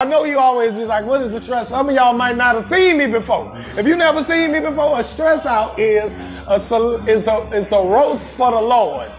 I know you always be like, what is a stress? Some of y'all might not have seen me before. If you never seen me before, a stress out is a roast for the Lord.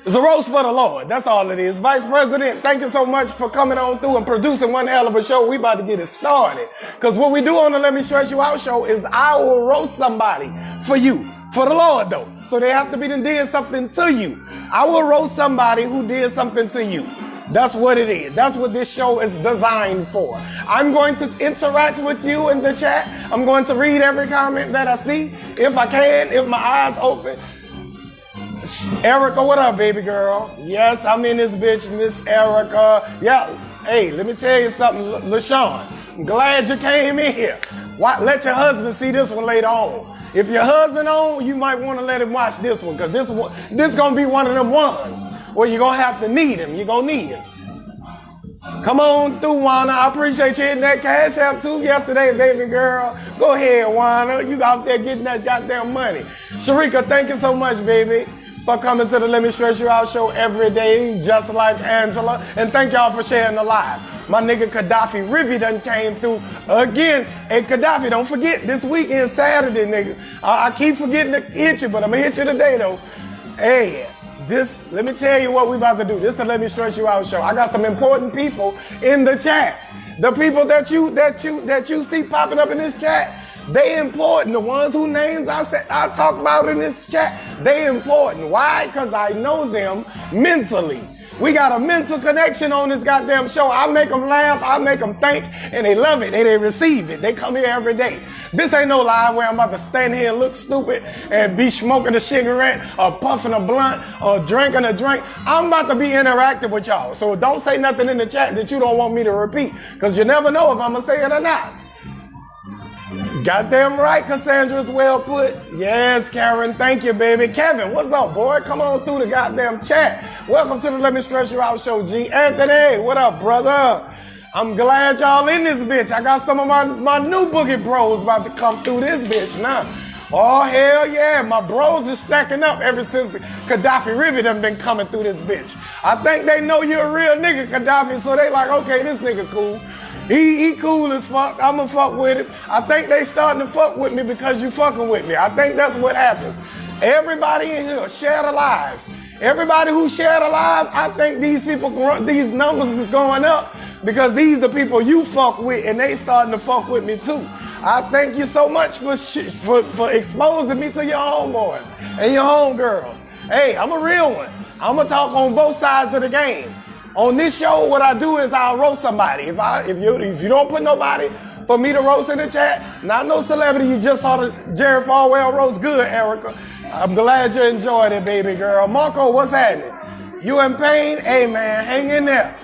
It's a roast for the Lord. That's all it is. Vice President, thank you so much for coming on through and producing one hell of a show. We about to get it started. Because what we do on the Let Me Stress You Out show is I will roast somebody for you. For the Lord, though. So they have to be did something to you. I will roast somebody who did something to you. That's what it is. That's what this show is designed for. I'm going to interact with you in the chat. I'm going to read every comment that I see. If I can, if my eyes open. Erica, what up, baby girl? Yes, I'm in this bitch, Miss Erica. Yeah, hey, let me tell you something, LaShawn. I'm glad you came in here. Let your husband see this one later on. If your husband on, you might want to let him watch this one, because this going to be one of them ones where you're going to have to need him. You're going to need him. Come on through, Wana. I appreciate you hitting that Cash App too yesterday, baby girl. Go ahead, Wana. You out there getting that goddamn money. Sharika, thank you so much, baby, for coming to the Let Me Stress You Out show every day, just like Angela. And thank y'all for sharing the live. My nigga Gaddafi Rivi done came through again. Hey, Gaddafi, don't forget, this weekend, Saturday, nigga. I keep forgetting to hit you, but I'm going to hit you today, though. Hey, let me tell you what we about to do. This is the Let Me Stress You Out show. I got some important people in the chat. The people that you see popping up in this chat, they important. The ones whose names I talk about in this chat, they important. Why? Because I know them mentally. We got a mental connection on this goddamn show. I make them laugh, I make them think, and they love it, and they receive it. They come here every day. This ain't no live where I'm about to stand here and look stupid and be smoking a cigarette or puffing a blunt or drinking a drink. I'm about to be interactive with y'all. So don't say nothing in the chat that you don't want me to repeat, because you never know if I'm going to say it or not. Goddamn right, Cassandra's well put. Yes, Karen, thank you, baby. Kevin, what's up, boy? Come on through the goddamn chat. Welcome to the Let Me Stress You Out show, G. Anthony, what up, brother? I'm glad y'all in this bitch. I got some of my new boogie bros about to come through this bitch now. Oh, hell yeah. My bros are stacking up ever since Gaddafi Rivi done been coming through this bitch. I think they know you're a real nigga, Gaddafi, so they like, okay, this nigga cool. He cool as fuck. I'ma fuck with him. I think they starting to fuck with me because you fucking with me. I think that's what happens. Everybody in here, share the live. Everybody who shared a live, I think these numbers is going up because these the people you fuck with and they starting to fuck with me too. I thank you so much for exposing me to your homeboys and your homegirls. Hey, I'm a real one. I'm gonna talk on both sides of the game. On this show, what I do is I'll roast somebody. If you don't put nobody for me to roast in the chat, not no celebrity, you just saw the Jerry Falwell roast. Good, Erica. I'm glad you enjoyed it, baby girl. Marco, what's happening? You in pain? Hey, man, hang in there.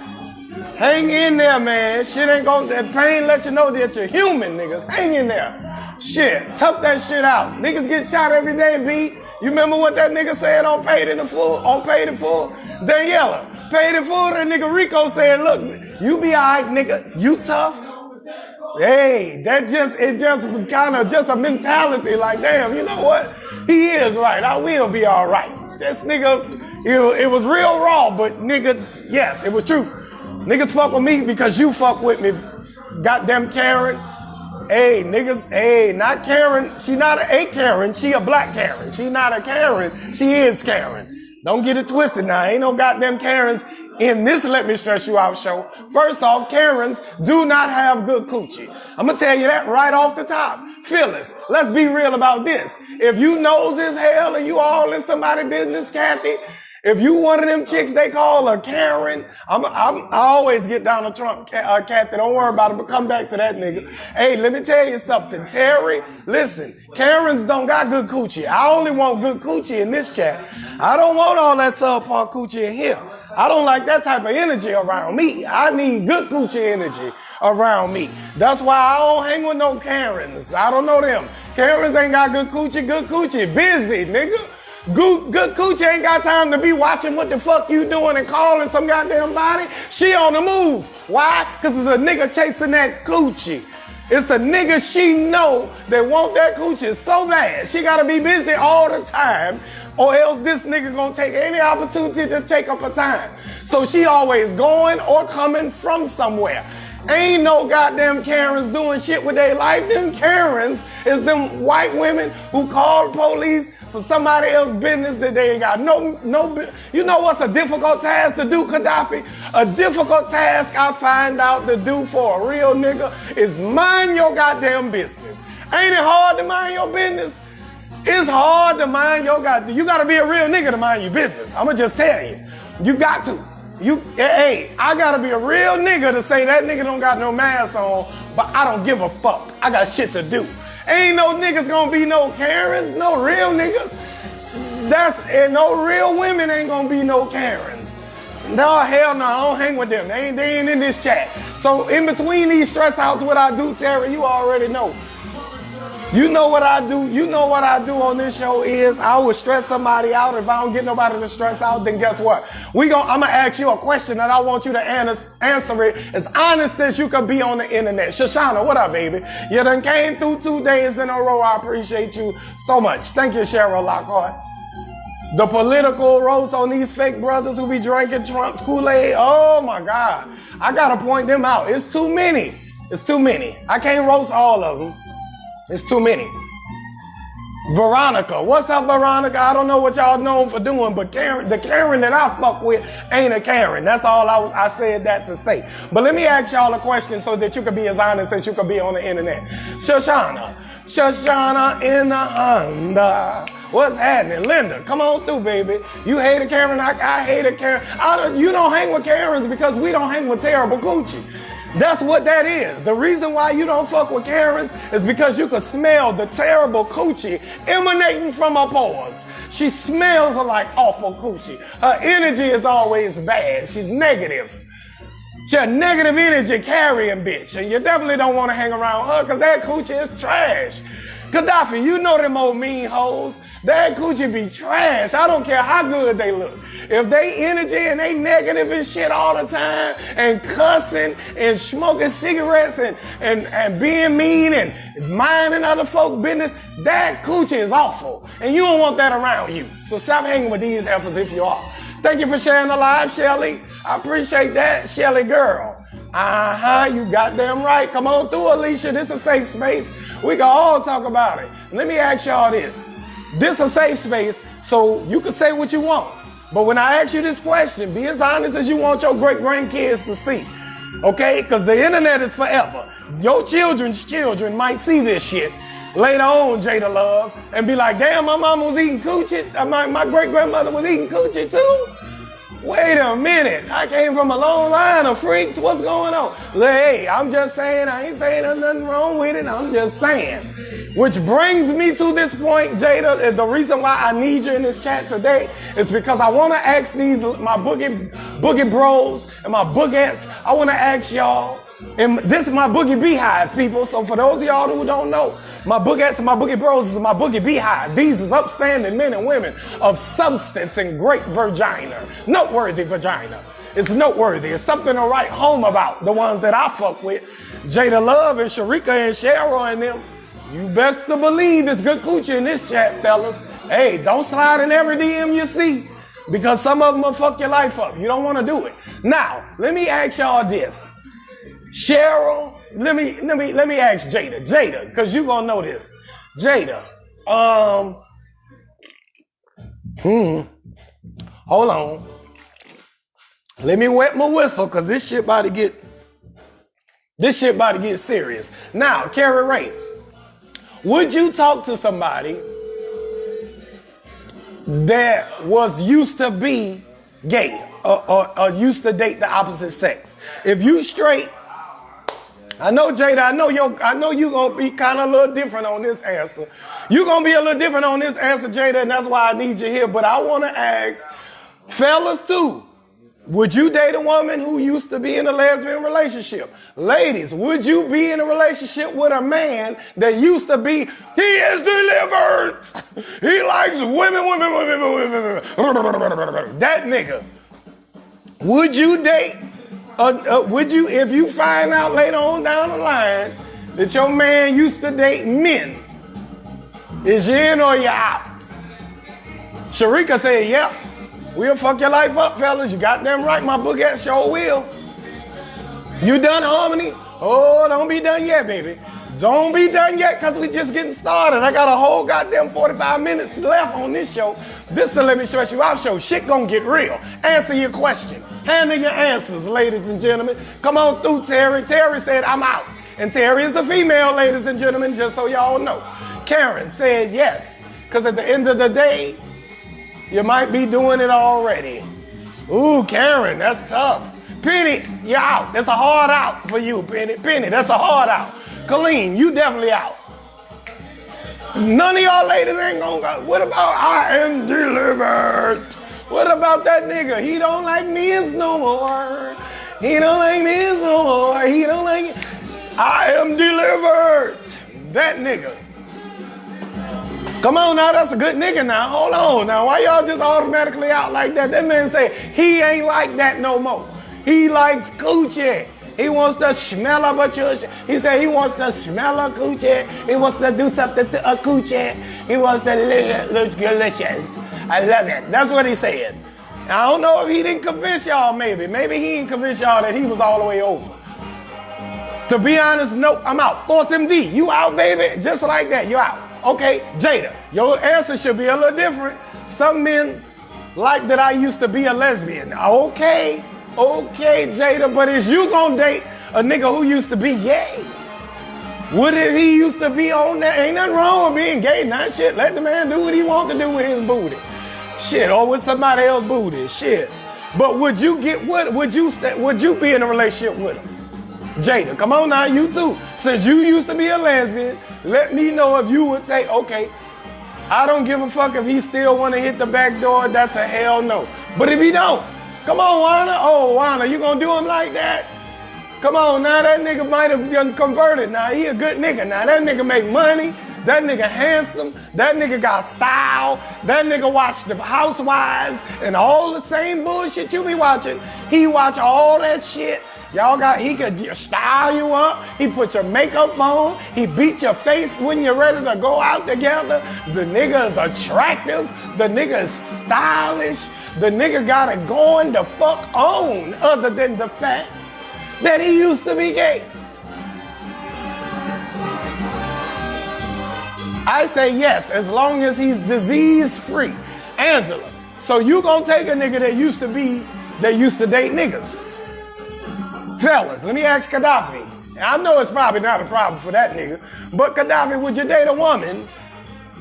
Hang in there, man. Shit ain't that pain let you know that you're human, niggas. Hang in there. Shit, tough that shit out. Niggas get shot every day, B. You remember what that nigga said on Paid in Full? Daniela. Paid in Full, that nigga Rico said, look, you be all right, nigga. You tough? Hey, it just kind of just a mentality like, damn, you know what? He is right. I will be all right. Just nigga, it was real raw, but nigga, yes, it was true. Niggas fuck with me because you fuck with me. Goddamn Karen. Hey, niggas, hey, not Karen. She not a Karen. She a black Karen. She not a Karen. She is Karen. Don't get it twisted now. Ain't no goddamn Karens in this Let Me Stress You Out show. First off, Karens do not have good coochie. I'm going to tell you that right off the top. Phyllis, let's be real about this. If you nose as hell and you all in somebody's business, Kathy, if you one of them chicks they call a Karen, I always get down to Trump, Kathy. Don't worry about it, but come back to that nigga. Hey, let me tell you something. Terry, listen, Karens don't got good coochie. I only want good coochie in this chat. I don't want all that subpar coochie in here. I don't like that type of energy around me. I need good coochie energy around me. That's why I don't hang with no Karens. I don't know them. Karens ain't got good coochie. Good coochie busy, nigga. Good coochie ain't got time to be watching what the fuck you doing and calling some goddamn body. She on the move. Why? Because it's a nigga chasing that coochie. It's a nigga she know that want that coochie so bad. She gotta be busy all the time, or else this nigga gonna take any opportunity to take up her time. So she always going or coming from somewhere. Ain't no goddamn Karens doing shit with their life. Them Karens is them white women who call police for somebody else's business that they ain't got no. You know what's a difficult task to do, Gaddafi? A difficult task I find out to do for a real nigga is mind your goddamn business. Ain't it hard to mind your business? It's hard to mind your goddamn. You gotta be a real nigga to mind your business. I'ma just tell you. You got to. Hey, I gotta be a real nigga to say that nigga don't got no mask on, but I don't give a fuck. I got shit to do. Ain't no niggas gonna be no Karens, no real niggas. And no real women ain't gonna be no Karens. No, hell no, I don't hang with them. They ain't in this chat. So in between these stress outs, what I do, Terry, you already know. You know what I do. You know what I do on this show is I will stress somebody out. If I don't get nobody to stress out, then guess what? I'm going to ask you a question that I want you to answer it as honest as you can be on the internet. Shoshana, what up, baby? You done came through 2 days in a row. I appreciate you so much. Thank you, Cheryl Lockhart. The political roast on these fake brothers who be drinking Trump's Kool-Aid. Oh, my God. I got to point them out. It's too many. It's too many. I can't roast all of them. It's too many. Veronica. What's up, Veronica? I don't know what y'all known for doing, but the Karen that I fuck with ain't a Karen. That's all I said that to say. But let me ask y'all a question so that you can be as honest as you can be on the internet. Shoshana in the Honda. What's happening? Linda, come on through, baby. You hate a Karen, I hate a Karen. You don't hang with Karens because we don't hang with terrible coochie. That's what that is. The reason why you don't fuck with Karens is because you can smell the terrible coochie emanating from her pores. She smells like awful coochie. Her energy is always bad. She's negative. She's a negative energy carrying bitch. And you definitely don't want to hang around her because that coochie is trash. Gaddafi, you know them old mean hoes. That coochie be trash. I don't care how good they look. If they energy and they negative and shit all the time and cussing and smoking cigarettes and being mean and minding other folk business, that coochie is awful. And you don't want that around you. So stop hanging with these heifers if you are. Thank you for sharing the live, Shelly. I appreciate that, Shelly girl. You goddamn right. Come on through, Alicia. This is a safe space. We can all talk about it. Let me ask y'all this. This is a safe space, so you can say what you want. But when I ask you this question, be as honest as you want your great-grandkids to see. Okay? Because the internet is forever. Your children's children might see this shit later on, Jada Love, and be like, damn, my mama was eating coochie. My great-grandmother was eating coochie too? Wait a minute. I came from a long line of freaks. What's going on? Hey, I'm just saying, I ain't saying there's nothing wrong with it. I'm just saying. Which brings me to this point, Jada. The reason why I need you in this chat today is because I want to ask my boogie bros and my boogettes. I want to ask y'all, and this is my boogie beehive, people. So for those of y'all who don't know, my boogettes and my boogie bros is my boogie beehive. These is upstanding men and women of substance and great vagina. Noteworthy vagina. It's noteworthy. It's something to write home about. The ones that I fuck with. Jada Love and Sharika and Cheryl and them. You best to believe it's good coochie in this chat, fellas. Hey, don't slide in every DM you see because some of them will fuck your life up. You don't want to do it. Now, let me ask y'all this. Cheryl, let me ask Jada. Jada, because you gonna know this. Jada, hold on. Let me wet my whistle because this shit about to get serious. Now, Carrie Ray, would you talk to somebody that was used to be gay or used to date the opposite sex? If you straight, I know Jada, I know you gonna be kind of a little different on this answer. You gonna be a little different on this answer, Jada, and that's why I need you here. But I want to ask fellas too. Would you date a woman who used to be in a lesbian relationship? Ladies, would you be in a relationship with a man that used to be, he is delivered. He likes women. That nigga. Would you date, if you find out later on down the line that your man used to date men, is you in or you out? Sharika said, yep. We'll fuck your life up, fellas. You goddamn right, my book ass sure will. You done, Harmony? Oh, don't be done yet, baby. Don't be done yet, because we just getting started. I got a whole goddamn 45 minutes left on this show. This is the Let Me Stress You Out show. Shit gonna get real. Answer your question. Handle your answers, ladies and gentlemen. Come on through, Terry. Terry said, I'm out. And Terry is a female, ladies and gentlemen, just so y'all know. Karen said yes, because at the end of the day, you might be doing it already. Ooh, Karen, that's tough. Penny, you're out. That's a hard out for you, Penny. Penny, that's a hard out. Colleen, you definitely out. None of y'all ladies ain't gonna go. What about I am delivered? What about that nigga? He don't like me no more. He don't like me no more. He don't like it. I am delivered. That nigga. Come on now, that's a good nigga now. Hold on now. Why y'all just automatically out like that? That man say he ain't like that no more. He likes coochie. He wants to smell a coochie. He said he wants to smell a coochie. He wants to do something to a coochie. He wants to look delicious. I love it. That's what he said. I don't know if he didn't convince y'all maybe. Maybe he didn't convince y'all that he was all the way over. To be honest, nope, I'm out. Force MD, you out, baby? Just like that, you out. Okay, Jada, your answer should be a little different. Some men like that I used to be a lesbian. Okay, Jada, but is you gonna date a nigga who used to be gay? What if he used to be on that? Ain't nothing wrong with being gay, nah, shit. Let the man do what he want to do with his booty. Shit, or with somebody else's booty, shit. But would you get what? Would you be in a relationship with him? Jada, come on now, you too. Since you used to be a lesbian, let me know if you would take, okay, I don't give a fuck if he still want to hit the back door, that's a hell no. But if he don't, come on, Wana. Oh, Wana, you gonna do him like that? Come on now, that nigga might have converted. Now, he a good nigga. Now, that nigga make money. That nigga handsome. That nigga got style. That nigga watch the Housewives and all the same bullshit you be watching. He watch all that shit. He could style you up. He put your makeup on. He beats your face when you're ready to go out together. The nigga is attractive. The nigga is stylish. The nigga got it going the fuck on, other than the fact that he used to be gay. I say yes, as long as he's disease-free. Angela, so you gonna take a nigga that used to date niggas? Fellas, let me ask Gaddafi. I know it's probably not a problem for that nigga, but Gaddafi, would you date a woman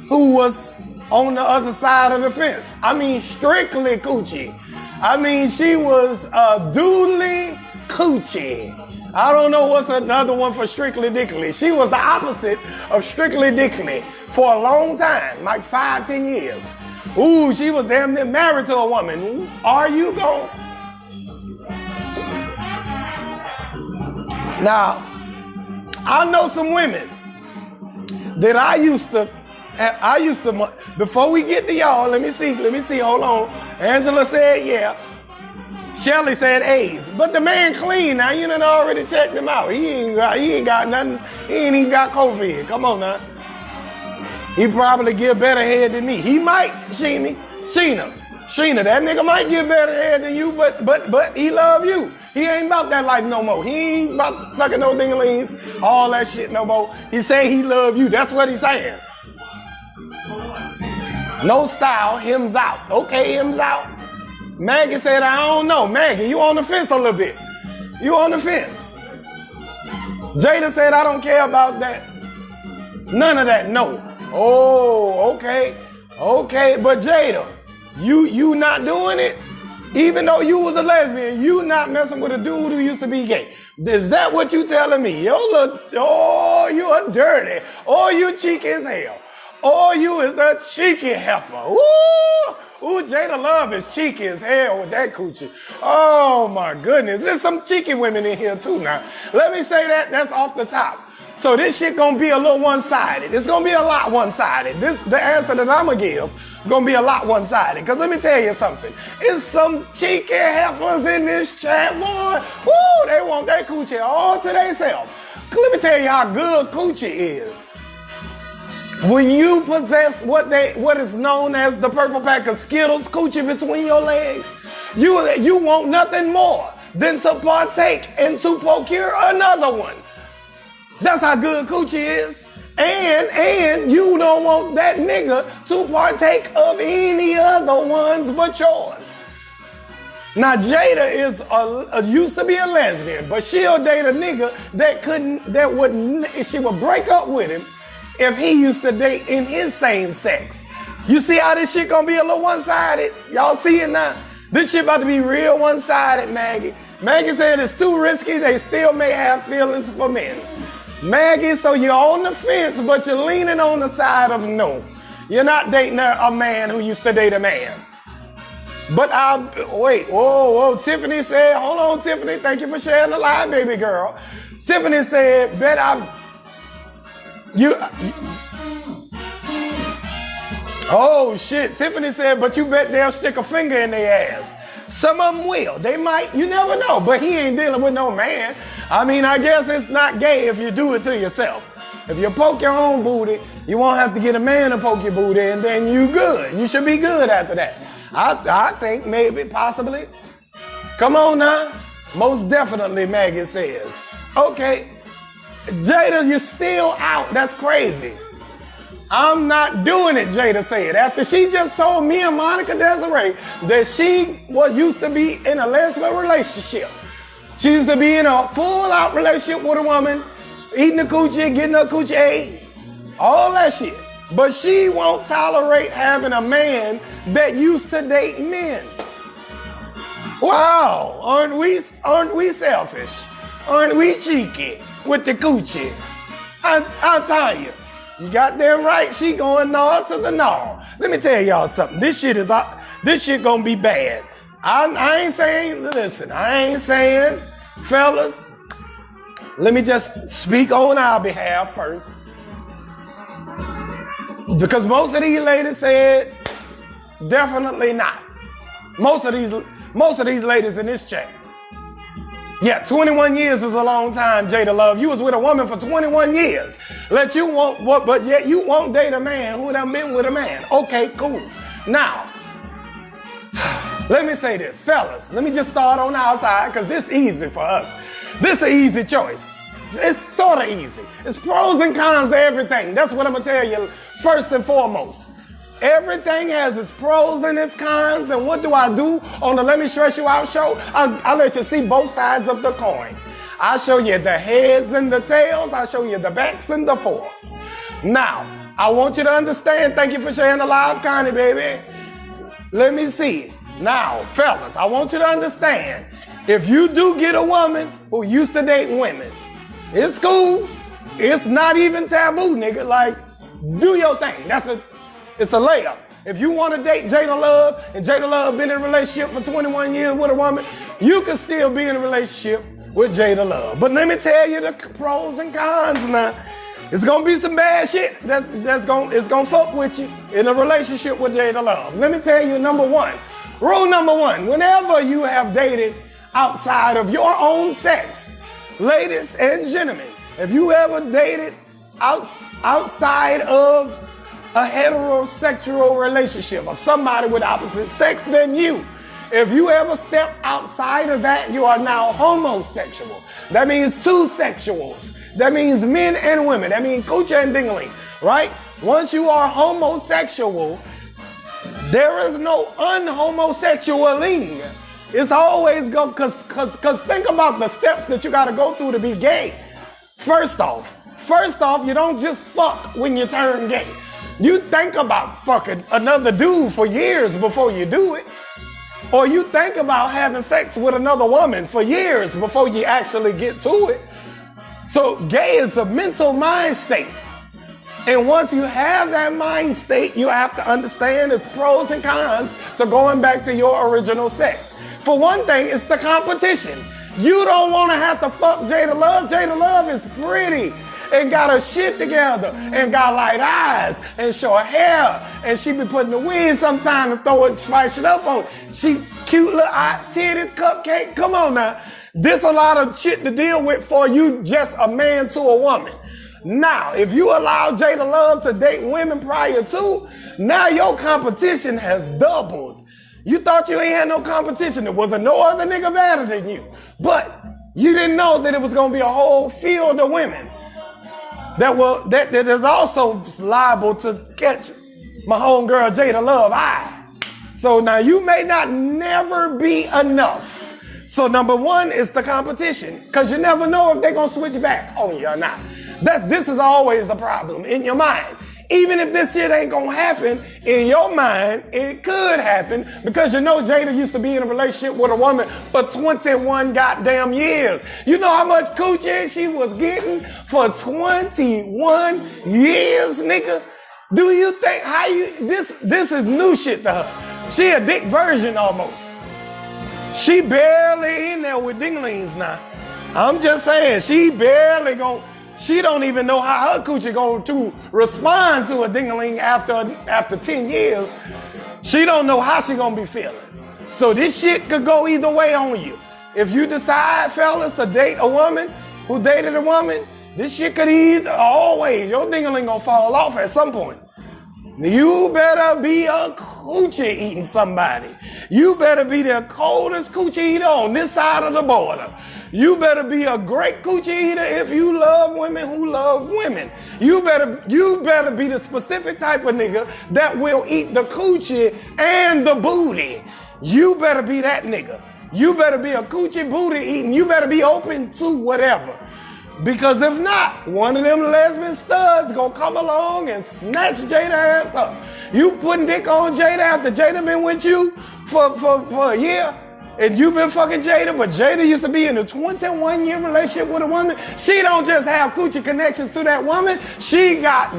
who was on the other side of the fence? I mean, strictly coochie. I mean, she was duly coochie. I don't know what's another one for strictly dickly. She was the opposite of strictly dickly for a long time, like 5-10 years. Ooh, she was damn near married to a woman. Are you going? Now, I know some women that I used to, before we get to y'all, let me see, hold on. Angela said yeah. Shelly said AIDS, but the man clean now. You done already checked him out. He ain't got nothing. He ain't even got COVID. Come on now. He probably give better head than me. He might, Sheena, that nigga might give better head than you, but he love you. He ain't about that life no more. He ain't about sucking no ding-a-lings, all that shit no more. He say he love you. That's what he's saying. No style, him's out. Okay, him's out. Maggie said, I don't know. Maggie, you on the fence a little bit. You on the fence. Jada said, I don't care about that. None of that, no. Oh, okay. Okay, but Jada, you not doing it? Even though you was a lesbian, you not messing with a dude who used to be gay. Is that what you telling me? You a dirty. Oh, you cheeky as hell. Oh, you is the cheeky heifer. Ooh, Jada Love is cheeky as hell with that coochie. Oh my goodness. There's some cheeky women in here too now. Let me say that's off the top. So this shit gonna be a little one-sided. It's gonna be a lot one-sided. The answer that I'm gonna give gonna be a lot one-sided. Cause let me tell you something. It's some cheeky heifers in this chat, boy. Woo, they want that coochie all to themselves. Let me tell you how good coochie is. When you possess what is known as the purple pack of Skittles, coochie between your legs, you want nothing more than to partake and to procure another one. That's how good coochie is. And you don't want that nigga to partake of any other ones but yours. Now Jada used to be a lesbian, but she'll date a nigga she would break up with him if he used to date in his same sex. You see how this shit gonna be a little one-sided? Y'all see it now? This shit about to be real one-sided, Maggie. Maggie said it's too risky, they still may have feelings for men. Maggie, so you're on the fence, but you're leaning on the side of no. You're not dating a man who used to date a man. But whoa, Tiffany said, hold on, Tiffany, thank you for sharing the live, baby girl. Tiffany said, oh shit, Tiffany said, but you bet they'll stick a finger in their ass. Some of them will. They might, you never know, but he ain't dealing with no man. I mean, I guess it's not gay if you do it to yourself. If you poke your own booty, you won't have to get a man to poke your booty, and then you good. You should be good after that. I think, maybe, possibly. Come on now. Most definitely, Maggie says. Okay, Jada, you're still out. That's crazy. I'm not doing it, Jada said. After she just told me and Monica Desiree that she used to be in a lesbian relationship. She used to be in a full-out relationship with a woman, eating a coochie, getting a coochie ate, all that shit. But she won't tolerate having a man that used to date men. Wow, aren't we selfish? Aren't we cheeky with the coochie? I'll tell you. You got that right. She going north to the north. Let me tell y'all something. This shit gonna be bad. I ain't saying, fellas, let me just speak on our behalf first. Because most of these ladies said, definitely not. Most of these ladies in this chat. Yeah, 21 years is a long time, Jada Love. You was with a woman for 21 years. But yet you won't date a man who done been with a man. Okay, cool. Now, let me say this, fellas. Let me just start on our side, because this is easy for us. This is an easy choice. It's sort of easy. It's pros and cons to everything. That's what I'm going to tell you first and foremost. Everything has its pros and its cons, and what do I do on the Let Me Stress You Out show? I'll let you see both sides of the coin. I'll show you the heads and the tails. I'll show you the backs and the forths. Now, I want you to understand, thank you for sharing the live, Connie, baby. Let me see. Now, fellas, I want you to understand, if you do get a woman who used to date women, it's cool. It's not even taboo, nigga. Like, do your thing. It's a layup. If you want to date Jada Love, and Jada Love been in a relationship for 21 years with a woman, you can still be in a relationship with Jada Love. But let me tell you the pros and cons now. It's gonna be some bad shit it's gonna fuck with you in a relationship with Jada Love. Let me tell you rule number one, whenever you have dated outside of your own sex, ladies and gentlemen, if you ever dated outside of a heterosexual relationship of somebody with opposite sex than you, if you ever step outside of that, you are now homosexual. That means two sexuals. That means men and women. That means coochie and dingling, right? Once you are homosexual, there is no unhomosexualing. It's always cause think about the steps that you gotta go through to be gay. First off, you don't just fuck when you turn gay. You think about fucking another dude for years before you do it. Or you think about having sex with another woman for years before you actually get to it. So gay is a mental mind state. And once you have that mind state, you have to understand its pros and cons to going back to your original sex. For one thing, it's the competition. You don't want to have to fuck Jada Love. Jada Love is pretty and got her shit together and got light eyes and short hair, and she be putting the wig sometime to throw it, spice it up on. She cute little titted cupcake. Come on now. This a lot of shit to deal with for you just a man to a woman. Now, if you allow Jada Love to date women prior to, now your competition has doubled. You thought you ain't had no competition. There wasn't no other nigga better than you. But you didn't know that it was gonna be a whole field of women that is also liable to catch my homegirl Jada Love eye. So now you may not never be enough. So number one is the competition, because you never know if they're gonna switch back on you or not. This is always a problem in your mind. Even if this shit ain't gonna happen, in your mind, it could happen, because you know Jada used to be in a relationship with a woman for 21 goddamn years. You know how much coochie she was getting for 21 years, nigga? Do you think this is new shit to her? She a dick version almost. She barely in there with dinglings now. I'm just saying, she don't even know how her coochie going to respond to a dingling after 10 years. She don't know how she gonna be feeling. So this shit could go either way on you. If you decide, fellas, to date a woman who dated a woman, this shit could always, your dingling gonna fall off at some point. You better be a coochie eating somebody. You better be the coldest coochie eater on this side of the border. You better be a great coochie eater if you love women who love women. You better be the specific type of nigga that will eat the coochie and the booty. You better be that nigga. You better be a coochie booty eating. You better be open to whatever. Because if not, one of them lesbian studs gonna come along and snatch Jada ass up. You putting dick on Jada after Jada been with you for a year, and you been fucking Jada, but Jada used to be in a 21-year relationship with a woman. She don't just have coochie connections to that woman. She got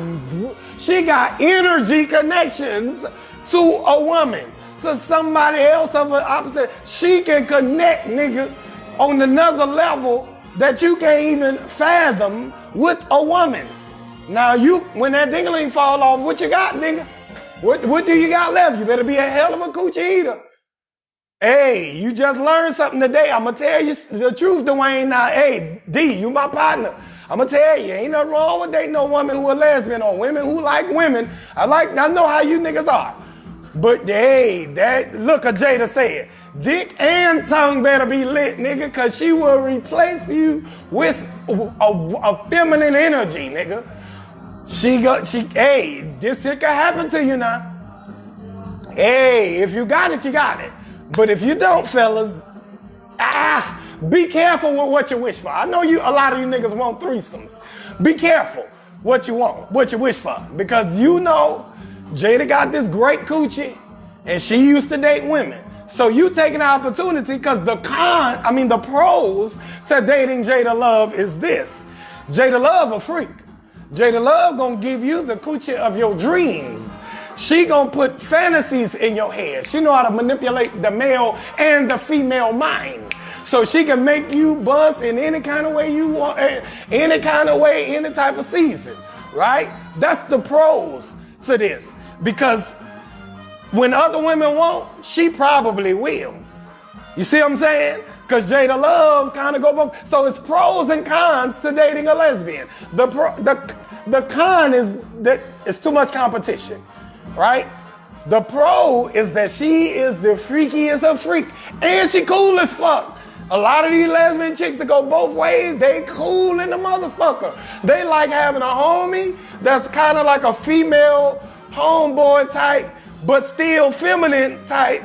energy connections to a woman, to somebody else of an opposite. She can connect, nigga, on another level that you can't even fathom with a woman. Now when that dingling fall off, what you got, nigga? What do you got left? You better be a hell of a coochie eater. Hey, you just learned something today. I'm gonna tell you the truth, Dwayne. Now, hey, D, you my partner. I'm gonna tell you, ain't nothing wrong with dating no woman who a lesbian or women who like women. I know how you niggas are. But hey, look at Jada said, dick and tongue better be lit, nigga, cause she will replace you with a feminine energy, nigga. Hey, this shit can happen to you now. Hey, if you got it, you got it. But if you don't, fellas, be careful with what you wish for. I know a lot of you niggas want threesomes. Be careful what you want, what you wish for. Because you know, Jada got this great coochie, and she used to date women. So you taking the opportunity, because the pros to dating Jada Love is this. Jada Love a freak. Jada Love gonna give you the coochie of your dreams. She gonna put fantasies in your head. She know how to manipulate the male and the female mind. So she can make you bust in any kind of way you want, any kind of way, any type of season, right? That's the pros to this. Because when other women won't, she probably will. You see what I'm saying? Because Jada Love kind of go both. So it's pros and cons to dating a lesbian. The con is that it's too much competition, right? The pro is that she is the freakiest of freak, and she cool as fuck. A lot of these lesbian chicks that go both ways, they cool in the motherfucker. They like having a homie that's kind of like a female homeboy type, but still feminine type.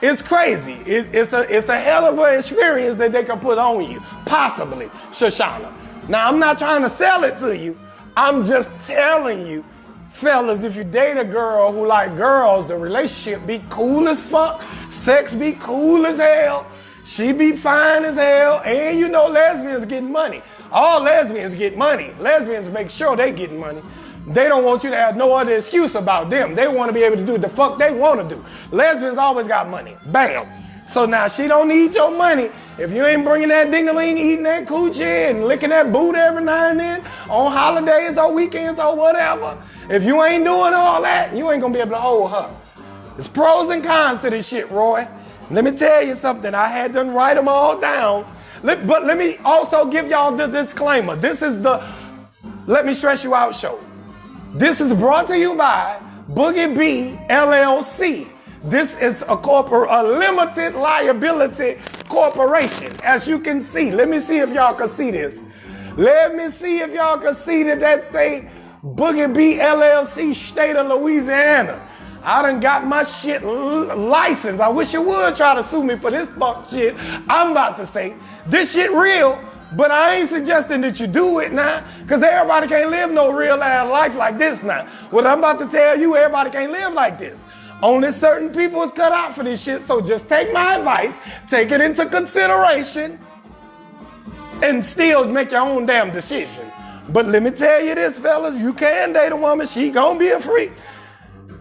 It's crazy. It's a hell of an experience that they can put on you, possibly, Shoshana. Now, I'm not trying to sell it to you. I'm just telling you, fellas, if you date a girl who like girls, the relationship be cool as fuck, sex be cool as hell, she be fine as hell, and you know lesbians getting money. All lesbians get money. Lesbians make sure they getting money. They don't want you to have no other excuse about them. They want to be able to do the fuck they want to do. Lesbians always got money. Bam. So now she don't need your money. If you ain't bringing that ding-a-ling, eating that coochie and licking that boot every now and then on holidays or weekends or whatever, if you ain't doing all that, you ain't going to be able to hold her. There's pros and cons to this shit, Roy. Let me tell you something. I had to write them all down. But let me also give y'all the disclaimer. This is the Let Me Stress You Out show. This is brought to you by Boogie B LLC. This is a limited liability corporation, as you can see. Let me see if y'all can see this. Let me see if y'all can see that say Boogie B LLC, state of Louisiana. I done got my shit licensed. I wish you would try to sue me for this fuck shit I'm about to say. This shit real, but I ain't suggesting that you do it now, because everybody can't live no real ass life like this now. What I'm about to tell you, everybody can't live like this. Only certain people is cut out for this shit, so just take my advice, take it into consideration, and still make your own damn decision. But let me tell you this, fellas, you can date a woman, she gonna be a freak.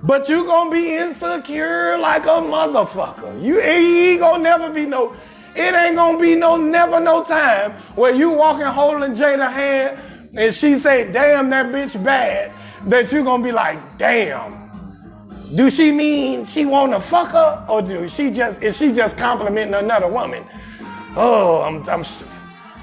But you gonna be insecure like a motherfucker. You ain't gonna never be it ain't gonna be never no time where you walking holding Jada's hand and she say, damn, that bitch bad, that you gonna be like, damn. Do she mean she wanna fuck her, or is she just complimenting another woman? Oh,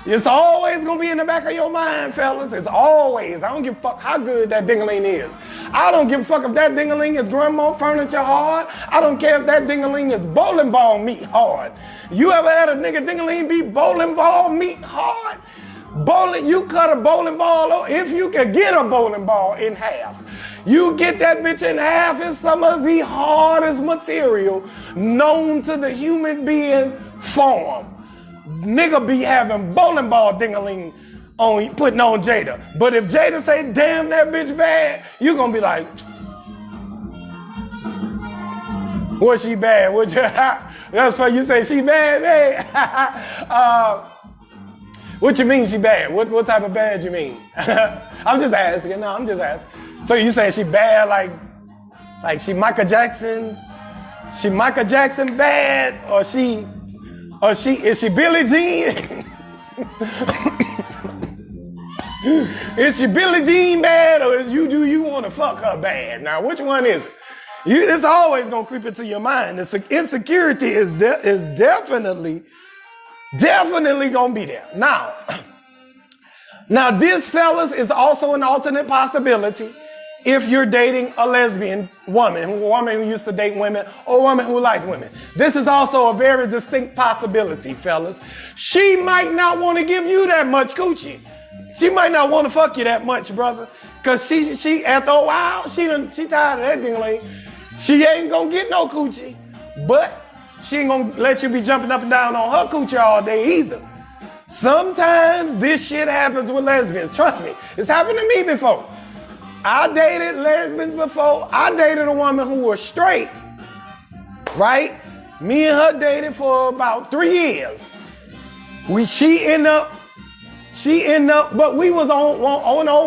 it's always gonna be in the back of your mind, fellas. It's always. I don't give a fuck how good that ding-a-ling is. I don't give a fuck if that ding-a-ling is grandma furniture hard. I don't care if that ding-a-ling is bowling ball meat hard. You ever had a nigga ding-a-ling be bowling ball meat hard? You cut a bowling ball, if you can get a bowling ball in half. You get that bitch in half, it's some of the hardest material known to the human being form. Nigga be having bowling ball ding-a-ling putting on Jada. But if Jada say, damn, that bitch bad, you gonna be like, was she bad? That's why you say she bad, man. What you mean she bad? What type of bad you mean? I'm just asking. No, I'm just asking. So you say she bad like she Michael Jackson? She Michael Jackson bad? Or is she Billie Jean? Is she Billie Jean bad, or do you want to fuck her bad? Now, which one is it? It's always gonna creep into your mind. Insecurity is definitely gonna be there. Now this, fellas, is also an alternate possibility if you're dating a lesbian woman, a woman who used to date women, or a woman who likes women. This is also a very distinct possibility, fellas. She might not want to give you that much coochie. She might not want to fuck you that much, brother. Cause she after a while, she tired of that ding-a-ling. She ain't gonna get no coochie, but she ain't gonna let you be jumping up and down on her coochie all day either. Sometimes this shit happens with lesbians. Trust me, it's happened to me before. I dated lesbians before. I dated a woman who was straight, right? Me and her dated for about 3 years. She ended up, but we was on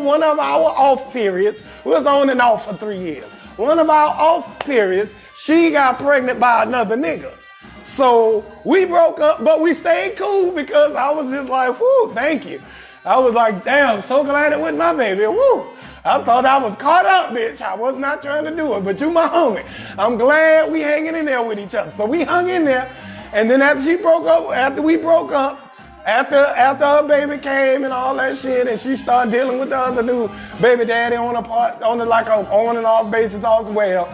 one of our off periods. We was on and off for 3 years. One of our off periods, she got pregnant by another nigga. So we broke up, but we stayed cool because I was just like, whoo, thank you. I was like, damn, so glad it wasn't my baby. Woo. I thought I was caught up, bitch. I was not trying to do it, but you my homie. I'm glad we hanging in there with each other. So we hung in there, and then after we broke up, after her baby came and all that shit, and she started dealing with the other new baby daddy on a on and off basis as well,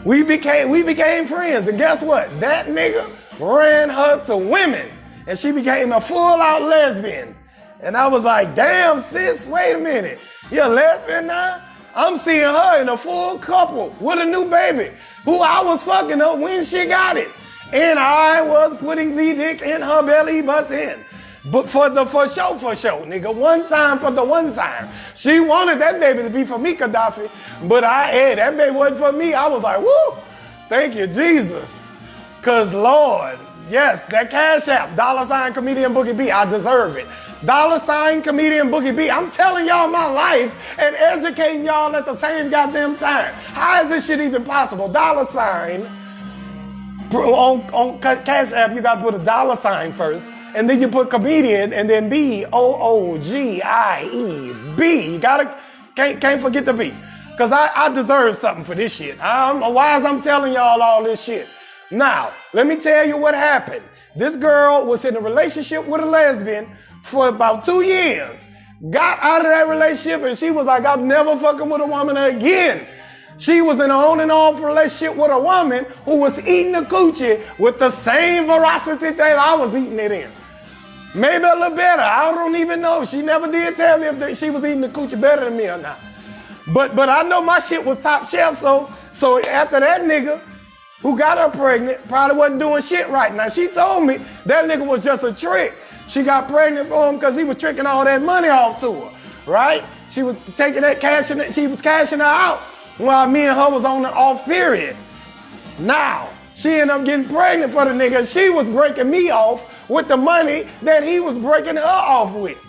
we became friends. And guess what? That nigga ran her to women, and she became a full-out lesbian. And I was like, damn, sis, wait a minute. You're a lesbian now? I'm seeing her in a full couple with a new baby who I was fucking her when she got it. And I was putting the dick in her belly button. But for sure, nigga. One time for the one time. She wanted that baby to be for me, Gaddafi. But that baby wasn't for me. I was like, woo, thank you, Jesus. Cause Lord, yes, that Cash App, $ comedian Boogie B, I deserve it. $ comedian Boogie B. I'm telling y'all my life and educating y'all at the same goddamn time. How is this shit even possible? $. On Cash App, you gotta put a $ first. And then you put comedian and then B-O-O-G-I-E-B. You can't forget the B. Cause I deserve something for this shit. I'm telling y'all all this shit. Now, let me tell you what happened. This girl was in a relationship with a lesbian for about 2 years. Got out of that relationship and she was like, I'm never fucking with a woman again. She was in an on and off relationship with a woman who was eating the coochie with the same veracity that I was eating it in. Maybe a little better. I don't even know. She never did tell me if she was eating the coochie better than me or not. But I know my shit was top shelf, so after that nigga who got her pregnant probably wasn't doing shit right. Now, she told me that nigga was just a trick. She got pregnant for him because he was tricking all that money off to her, right? She was taking that cash, and she was cashing her out while me and her was on the off period. Now, she ended up getting pregnant for the nigga. She was breaking me off with the money that he was breaking her off with.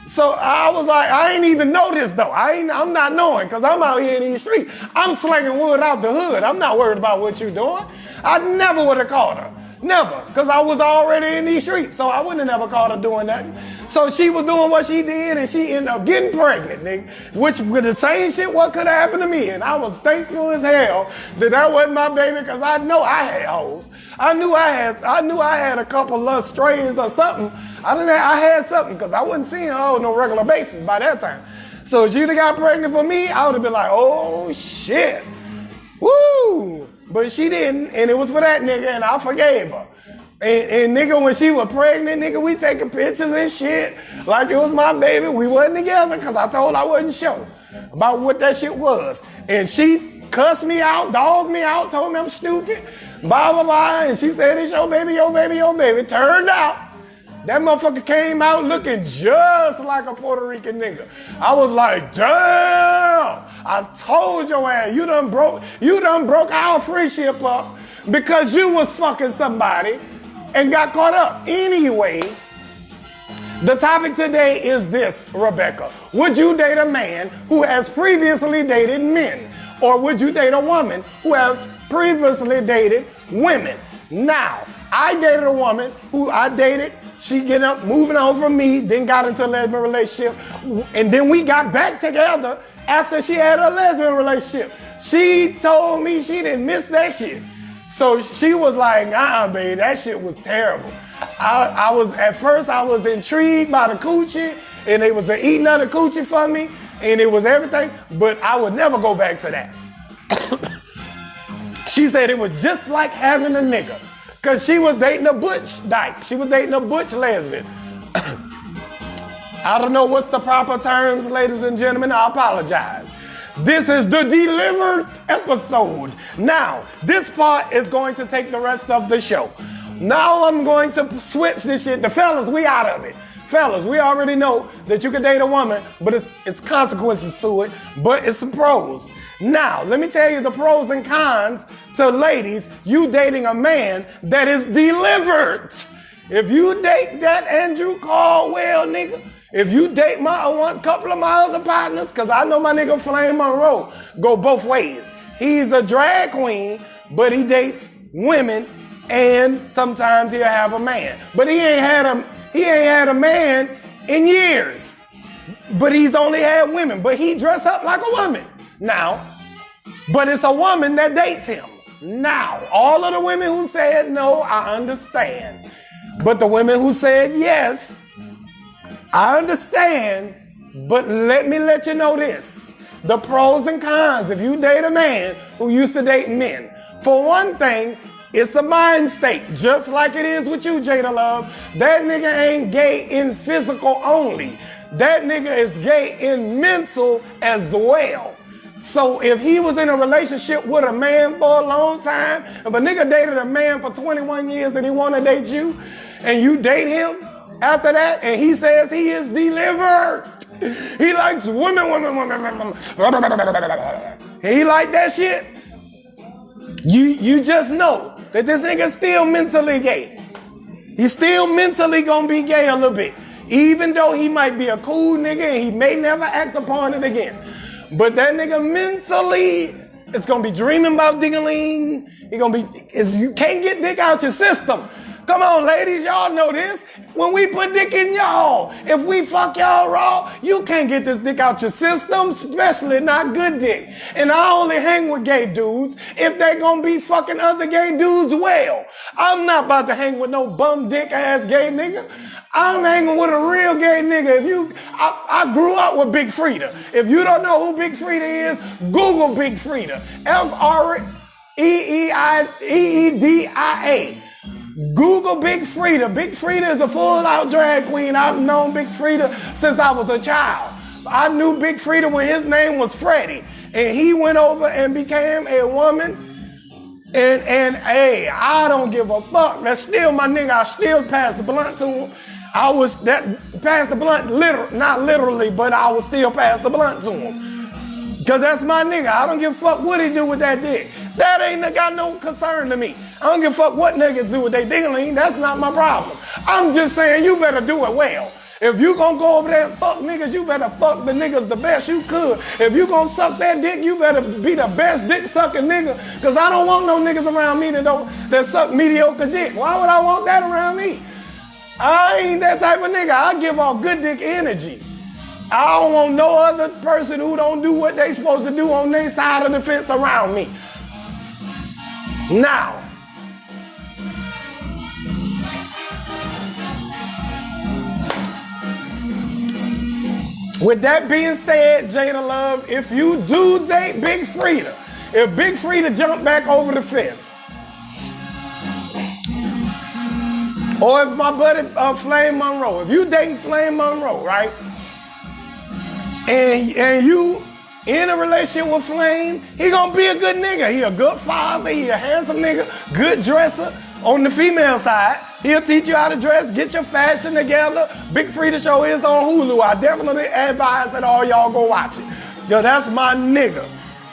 So I was like, I ain't even know this though. I'm not knowing because I'm out here in these streets. I'm slinging wood out the hood. I'm not worried about what you doing. I never would have caught her. Never, because I was already in these streets, so I wouldn't have never caught her doing that. So she was doing what she did, and she ended up getting pregnant, nigga, which with the same shit what could have happened to me, and I was thankful as hell that wasn't my baby, because I know I had hoes. I knew I had a couple lust strays or something. I had something, because I wasn't seeing her on no regular basis by that time. So if she'd have got pregnant for me, I would have been like, oh shit, woo. But she didn't, and it was for that nigga, and I forgave her. And nigga, when she was pregnant, nigga, we taking pictures and shit like it was my baby. We wasn't together because I told her I wasn't sure about what that shit was. And she cussed me out, dogged me out, told me I'm stupid, blah, blah, blah. And she said, it's your baby, your baby, your baby. Turned out, that motherfucker came out looking just like a Puerto Rican nigga. I was like, damn, I told your ass, you done broke our friendship up because you was fucking somebody and got caught up. Anyway, the topic today is this, Rebecca. Would you date a man who has previously dated men? Or would you date a woman who has previously dated women? Now, I dated a woman who I dated. She get up, moving on from me, then got into a lesbian relationship. And then we got back together after she had a lesbian relationship. She told me she didn't miss that shit. So she was like, babe, that shit was terrible. At first I was intrigued by the coochie, and it was the eating of the coochie for me, and it was everything, but I would never go back to that. She said it was just like having a nigga. Because she was dating a butch dyke. She was dating a butch lesbian. I don't know what's the proper terms, ladies and gentlemen. I apologize. This is the delivered episode. Now, this part is going to take the rest of the show. Now I'm going to switch this shit. The fellas, we out of it. Fellas, we already know that you can date a woman, but it's consequences to it, but it's some pros. Now, let me tell you the pros and cons to ladies, you dating a man that is delivered. If you date that Andrew Caldwell nigga, if you date one couple of my other partners, because I know my nigga Flame Monroe go both ways. He's a drag queen, but he dates women, and sometimes he'll have a man. But he ain't had a man in years. But he's only had women. But he dress up like a woman. Now, but it's a woman that dates him. Now, all of the women who said no, I understand. But the women who said yes, I understand. But let me let you know this. The pros and cons if you date a man who used to date men. For one thing, it's a mind state, just like it is with you, Jada Love. That nigga ain't gay in physical only. That nigga is gay in mental as well. So if he was in a relationship with a man for a long time, if a nigga dated a man for 21 years and he want to date you, and you date him after that, and he says he is delivered, he likes women. He like that shit, you just know that this nigga still mentally gay. He's still mentally gonna be gay a little bit, even though he might be a cool nigga and he may never act upon it again. But that nigga mentally is gonna be dreaming about ding-a-ling. You can't get dick out your system. Come on, ladies, y'all know this. When we put dick in y'all, if we fuck y'all raw, you can't get this dick out your system, especially not good dick. And I only hang with gay dudes if they gonna be fucking other gay dudes well. I'm not about to hang with no bum dick ass gay nigga. I'm hanging with a real gay nigga. I grew up with Big Frida. If you don't know who Big Frida is, Google Big Frida. Freedia. Google Big Frida. Big Frida is a full-out drag queen. I've known Big Frida since I was a child. I knew Big Frida when his name was Freddie. And he went over and became a woman. And hey, I don't give a fuck. That's still my nigga. I still pass the blunt to him. Pass the blunt, not literally, but I will still pass the blunt to him. Cause that's my nigga. I don't give a fuck what he do with that dick. That ain't got no concern to me. I don't give a fuck what niggas do with their dingling. That's not my problem. I'm just saying you better do it well. If you gonna go over there and fuck niggas, you better fuck the niggas the best you could. If you gonna suck that dick, you better be the best dick sucking nigga. Cause I don't want no niggas around me that suck mediocre dick. Why would I want that around me? I ain't that type of nigga. I give off good dick energy. I don't want no other person who don't do what they supposed to do on their side of the fence around me. Now, with that being said, Jada Love, if you do date Big Frida, if Big Frida jumped back over the fence, or if my buddy Flame Monroe, if you dating Flame Monroe, right? And you in a relationship with Flame, he gonna be a good nigga. He a good father, he a handsome nigga, good dresser. On the female side, he'll teach you how to dress, get your fashion together. Big Frida show is on Hulu. I definitely advise that all y'all go watch it. Yo, that's my nigga.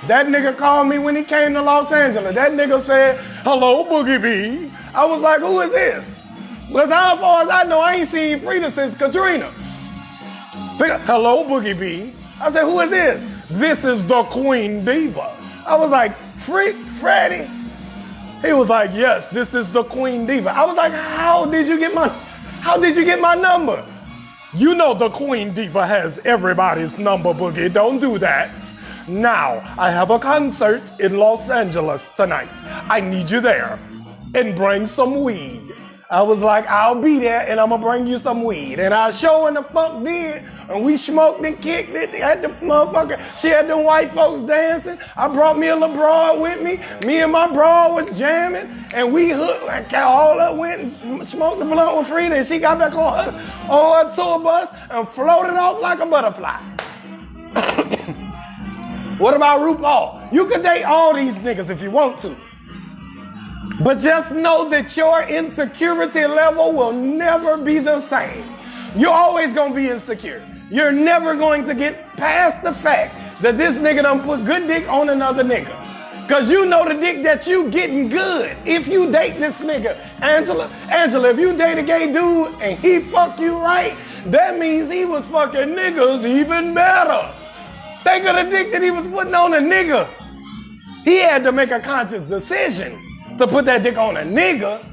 That nigga called me when he came to Los Angeles. That nigga said, hello, Boogie B. I was like, who is this? Because as far as I know, I ain't seen Frida since Katrina. Hello, Boogie B. I said, who is this? This is the Queen Diva. I was like, Freddie? He was like, yes, this is the Queen Diva. I was like, how did you get my number? You know the Queen Diva has everybody's number, Boogie. Don't do that. Now, I have a concert in Los Angeles tonight. I need you there. And bring some weed. I was like, I'll be there and I'm gonna bring you some weed. And I sure in the fuck did. And we smoked and kicked it at the motherfucker. She had them white folks dancing. I brought me a LeBron with me. Me and my bro was jamming. And we all up went and smoked the blunt with Frida. And she got back on her tour bus and floated off like a butterfly. What about RuPaul? You could date all these niggas if you want to. But just know that your insecurity level will never be the same. You're always gonna be insecure. You're never going to get past the fact that this nigga done put good dick on another nigga. Cause you know the dick that you getting good if you date this nigga. Angela, if you date a gay dude and he fuck you right, that means he was fucking niggas even better. Think of the dick that he was putting on a nigga. He had to make a conscious decision to put that dick on a nigga.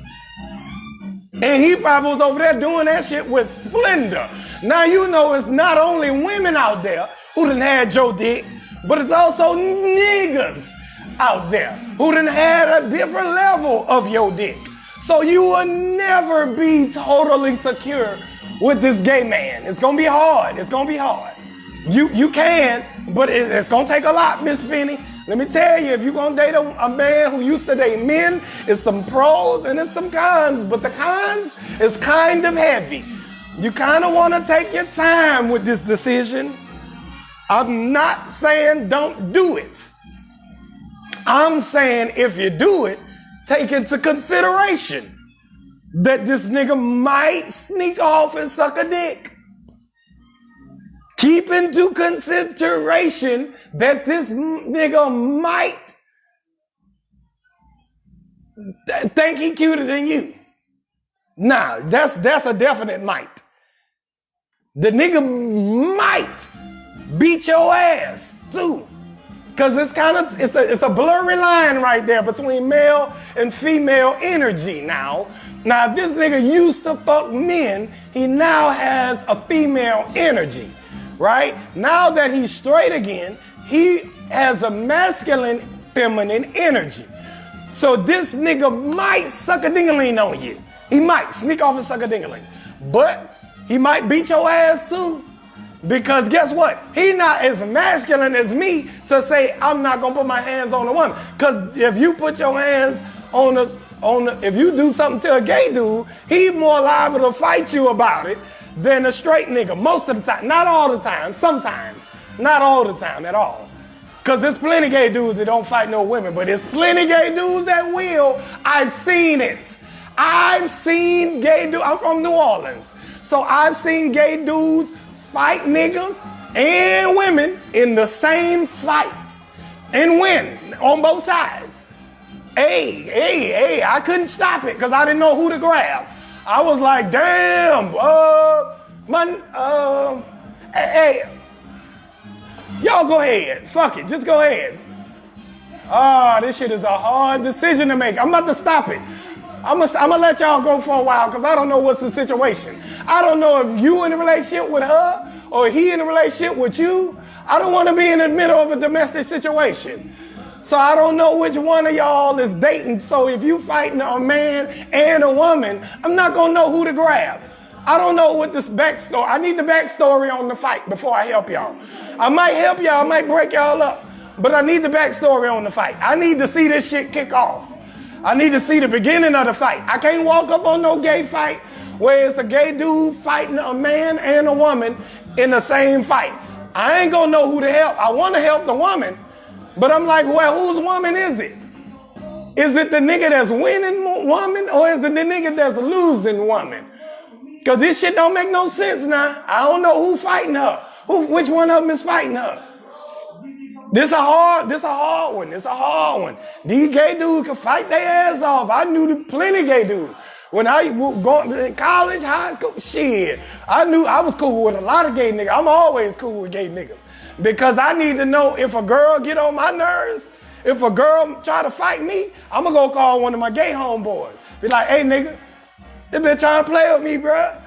And he probably was over there doing that shit with splendor. Now you know it's not only women out there who done had your dick, but it's also niggas out there who done had a different level of your dick. So you will never be totally secure with this gay man. It's gonna be hard. It's gonna be hard. You can, but it's gonna take a lot, Miss Penny. Let me tell you, if you're gonna date a man who used to date men, it's some pros and it's some cons, but the cons is kind of heavy. You kind of want to take your time with this decision. I'm not saying don't do it. I'm saying if you do it, take into consideration that this nigga might sneak off and suck a dick. Keep into consideration that this nigga might think he cuter than you. Nah, that's a definite might. The nigga might beat your ass too. Cause it's a blurry line right there between male and female energy now. Now, if this nigga used to fuck men, he now has a female energy, right? Now that he's straight again, he has a masculine, feminine energy. So this nigga might suck a ding-a-ling on you. He might sneak off and suck a ding-a-ling. But he might beat your ass too. Because guess what? He not as masculine as me to say, I'm not gonna put my hands on a woman. Because if you put your hands if you do something to a gay dude, he's more liable to fight you about it than a straight nigga. Most of the time. Not all the time. Sometimes. Not all the time at all. Because there's plenty gay dudes that don't fight no women, but there's plenty gay dudes that will. I've seen it. I've seen gay dudes. I'm from New Orleans. So I've seen gay dudes fight niggas and women in the same fight and win on both sides. Hey, I couldn't stop it because I didn't know who to grab. I was like, damn, hey, y'all go ahead. Fuck it, just go ahead. This shit is a hard decision to make. I'm about to stop it. I'm gonna let y'all go for a while because I don't know what's the situation. I don't know if you in a relationship with her or he in a relationship with you. I don't want to be in the middle of a domestic situation. So I don't know which one of y'all is dating. So if you fighting a man and a woman, I'm not gonna know who to grab. I don't know what this backstory. I need the backstory on the fight before I help y'all. I might help y'all, I might break y'all up, but I need the backstory on the fight. I need to see this shit kick off. I need to see the beginning of the fight. I can't walk up on no gay fight where it's a gay dude fighting a man and a woman in the same fight. I ain't gonna know who to help. I wanna help the woman, but I'm like, well, whose woman is it? Is it the nigga that's winning woman or is it the nigga that's losing woman? Because this shit don't make no sense now. I don't know who's fighting her. Which one of them is fighting her? This a hard one. These gay dudes can fight their ass off. I knew plenty gay dudes. When I was going to college, high school, shit, I knew I was cool with a lot of gay niggas. I'm always cool with gay niggas. Because I need to know if a girl get on my nerves, if a girl try to fight me, I'm going to go call one of my gay homeboys. Be like, hey, nigga, they been trying to play with me, bruh.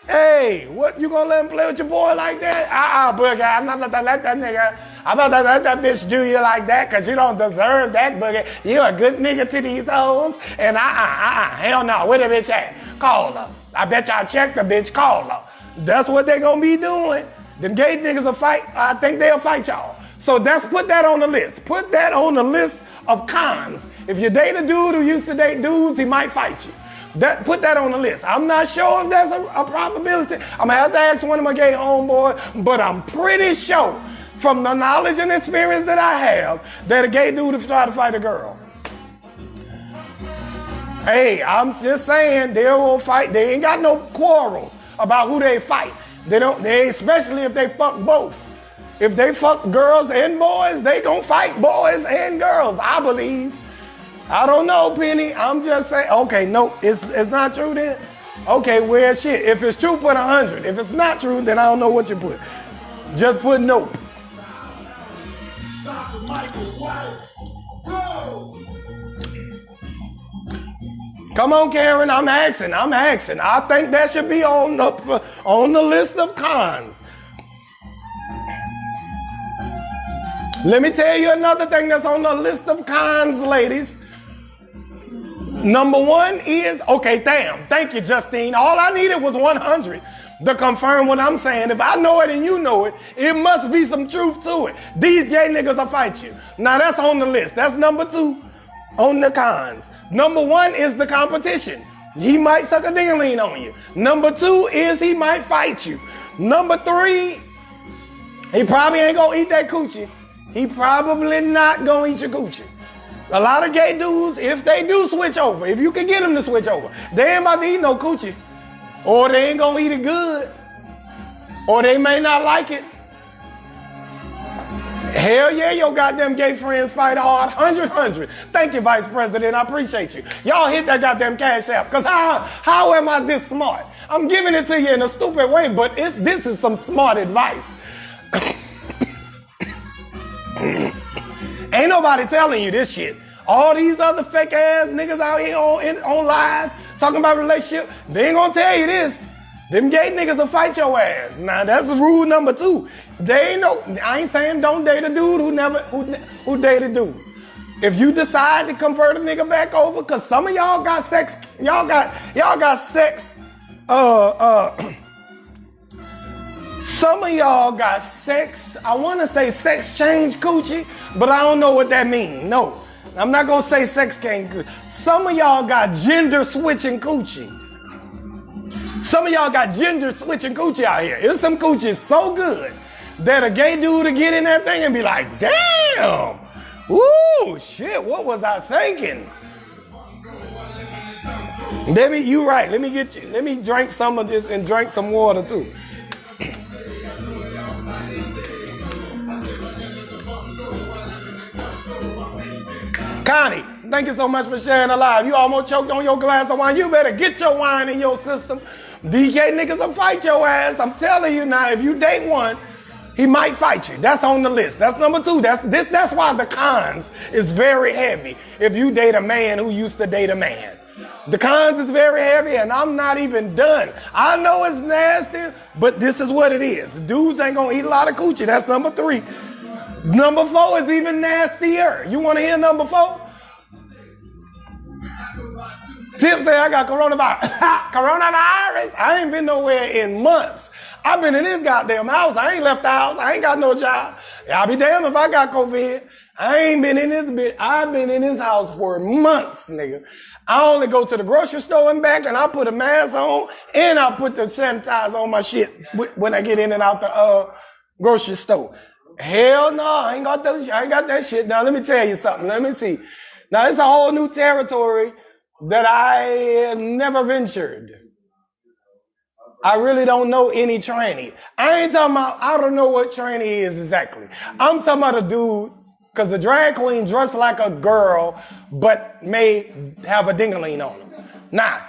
Hey, what, you gonna let him play with your boy like that? Boogie, I'm not gonna let that nigga, I'm not gonna let that bitch do you like that because you don't deserve that, Boogie. You a good nigga to these hoes. And hell no, where the bitch at? Call her. I bet y'all check the bitch, call her. That's what they gonna be doing. Them gay niggas will fight, I think they'll fight y'all. So put that on the list. Put that on the list of cons. If you date a dude who used to date dudes, he might fight you. Put that on the list. I'm not sure if there's a probability. I'm gonna have to ask one of my gay homeboys, but I'm pretty sure from the knowledge and experience that I have that a gay dude has tried to fight a girl. Hey, I'm just saying they will fight. They ain't got no quarrels about who they fight. They especially if they fuck both. If they fuck girls and boys, they gonna fight boys and girls, I believe. I don't know, Penny. I'm just saying. Okay, no, it's not true then. Okay, well, shit. If it's true, put 100. If it's not true, then I don't know what you put. Just put nope. Come on, Karen. I'm asking. I think that should be on the list of cons. Let me tell you another thing that's on the list of cons, ladies. Number one is, okay, damn, thank you, Justine. All I needed was 100 to confirm what I'm saying. If I know it and you know it, it must be some truth to it. These gay niggas will fight you. Now that's on the list. That's number two on the cons. Number one is the competition. He might suck a ding-a-ling on you. Number two is he might fight you. Number three, he probably ain't gonna eat that coochie. He probably not gonna eat your coochie. A lot of gay dudes, if they do switch over, if you can get them to switch over, they ain't about to eat no coochie. Or they ain't gonna eat it good. Or they may not like it. Hell yeah, your goddamn gay friends fight hard. 100. Thank you, Vice President. I appreciate you. Y'all hit that goddamn Cash App. Because how am I this smart? I'm giving it to you in a stupid way, but this is some smart advice. Ain't nobody telling you this shit. All these other fake ass niggas out here on live talking about relationship, they ain't gonna tell you this. Them gay niggas will fight your ass. Now that's rule number 2. They ain't no, I ain't saying don't date a dude who dated dudes. If you decide to convert a nigga back over, cause some of y'all got sex, y'all got sex, some of y'all got sex, I wanna say sex change coochie, but I don't know what that means. No, I'm not gonna say sex change coochie. Some of y'all got gender switching coochie. Some of y'all got gender switching coochie out here. It's some coochie so good that a gay dude will get in that thing and be like, damn, ooh, shit, what was I thinking? Baby, you right. Let me drink some of this and drink some water too. Connie, thank you so much for sharing the live. You almost choked on your glass of wine. You better get your wine in your system. DK niggas will fight your ass. I'm telling you now, if you date one, he might fight you. That's on the list. That's number 2. That's why the cons is very heavy if you date a man who used to date a man. The cons is very heavy, and I'm not even done. I know it's nasty, but this is what it is. Dudes ain't gonna eat a lot of coochie. That's number 3. Number 4 is even nastier. You wanna hear number 4? Tim say I got coronavirus. Coronavirus? I ain't been nowhere in months. I've been in this goddamn house. I ain't left the house. I ain't got no job. I'll be damned if I got COVID. I ain't been in this bitch. I've been in this house for months, nigga. I only go to the grocery store and back, and I put a mask on, and I put the sanitizer on my shit when I get in and out the grocery store. Hell no, I ain't got that shit. Now let me tell you something. Let me see. Now it's a whole new territory that I have never ventured. I really don't know any tranny. I ain't talking about, I don't know what tranny is exactly. I'm talking about a dude, because the drag queen dressed like a girl, but may have a ding-a-ling on him. Nah,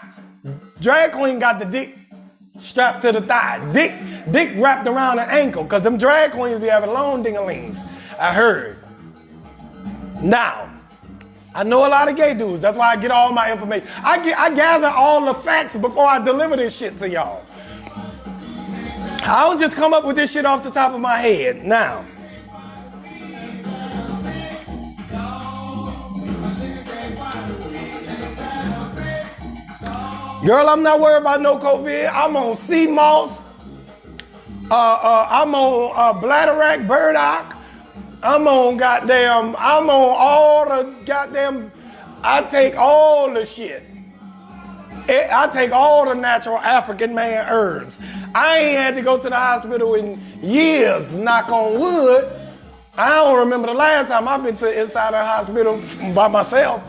drag queen got the dick strapped to the thigh. Dick wrapped around the ankle, because them drag queens be having long ding-a-lings, I heard. Now, I know a lot of gay dudes. That's why I get all my information. I gather all the facts before I deliver this shit to y'all. I don't just come up with this shit off the top of my head. Now, girl, I'm not worried about no COVID. I'm on sea moss. I'm on bladderwrack, burdock. I'm on all the goddamn, I take all the shit. I take all the natural African man herbs. I ain't had to go to the hospital in years, knock on wood. I don't remember the last time I've been to inside the hospital by myself.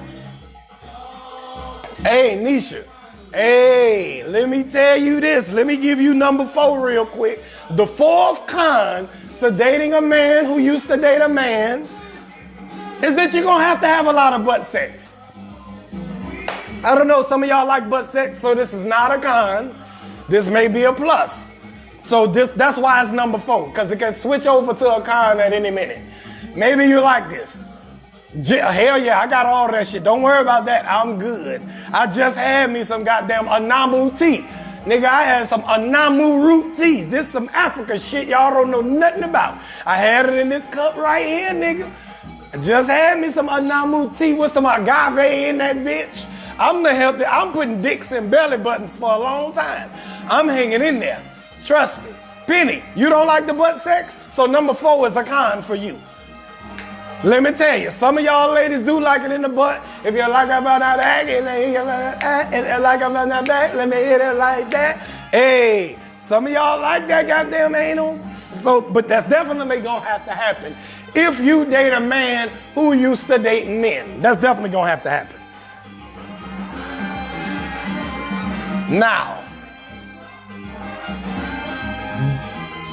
Hey, Nisha. Hey, let me tell you this. Let me give you number 4 real quick. The 4th con to dating a man who used to date a man is that you're going to have a lot of butt sex. I don't know, some of y'all like butt sex, so this is not a con. This may be a plus. So that's why it's number 4, because it can switch over to a con at any minute. Maybe you like this. Hell yeah, I got all that shit. Don't worry about that. I'm good. I just had me some goddamn Anamu tea. Nigga, I had some Anamu root tea. This some Africa shit y'all don't know nothing about. I had it in this cup right here, nigga. I just had me some Anamu tea with some agave in that bitch. I'm putting dicks in belly buttons for a long time. I'm hanging in there. Trust me. Penny, you don't like the butt sex? So number 4 is a con for you. Let me tell you, some of y'all ladies do like it in the butt. If you like it about that back, and like it about that back, let me hit it like that. Hey, some of y'all like that goddamn anal. So, but that's definitely gonna have to happen if you date a man who used to date men. That's definitely gonna have to happen. Now,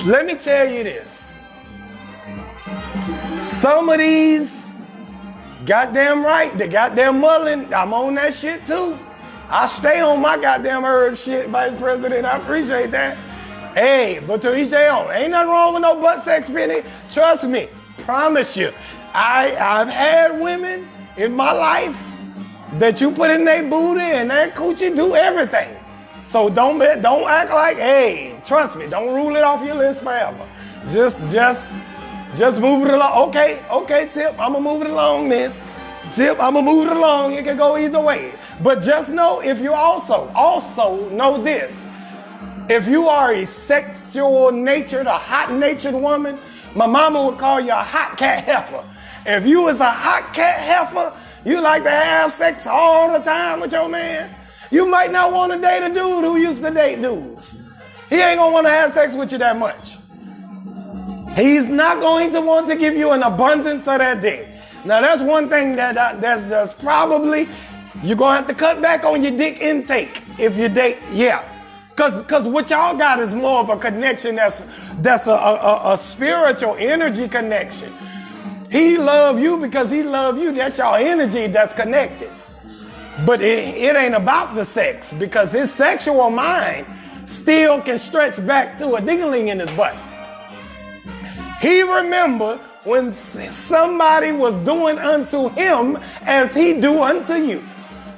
let me tell you this. Some of these, goddamn right, the goddamn muddling, I'm on that shit too. I stay on my goddamn herb shit, Vice President. I appreciate that. Hey, but to each their own. Ain't nothing wrong with no butt sex, Penny. Trust me, promise you. I've had women in my life that you put in their booty and that coochie do everything. So don't act like, hey, trust me, don't rule it off your list forever. Just move it along. Okay, Tip, I'ma move it along then. Tip, I'ma move it along. It can go either way. But just know, if you also know this, if you are a sexual natured, a hot natured woman, my mama would call you a hot cat heifer. If you was a hot cat heifer, you like to have sex all the time with your man, you might not want to date a dude who used to date dudes. He ain't gonna want to have sex with you that much. He's not going to want to give you an abundance of that dick. Now that's one thing that's probably, you're gonna have to cut back on your dick intake if you date, yeah. Cause what y'all got is more of a connection that's a spiritual energy connection. He love you because he love you. That's your energy that's connected. But it ain't about the sex, because his sexual mind still can stretch back to a dingling in his butt. He remember when somebody was doing unto him as he do unto you.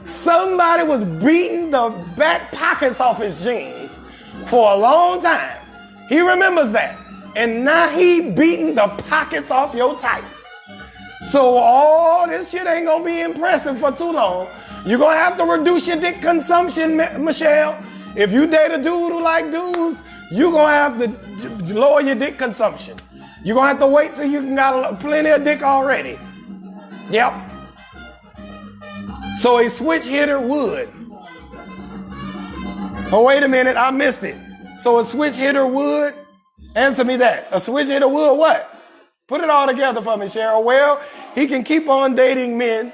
Somebody was beating the back pockets off his jeans for a long time. He remembers that. And now he beating the pockets off your tights. So all this shit ain't gonna be impressive for too long. You're gonna have to reduce your dick consumption, Michelle. If you date a dude who like dudes, you're gonna have to lower your dick consumption. You're gonna have to wait till you can got plenty of dick already. Yep. So a switch hitter would. Oh, wait a minute, I missed it. So a switch hitter would? Answer me that. A switch hitter would what? Put it all together for me, Cheryl. Well, he can keep on dating men.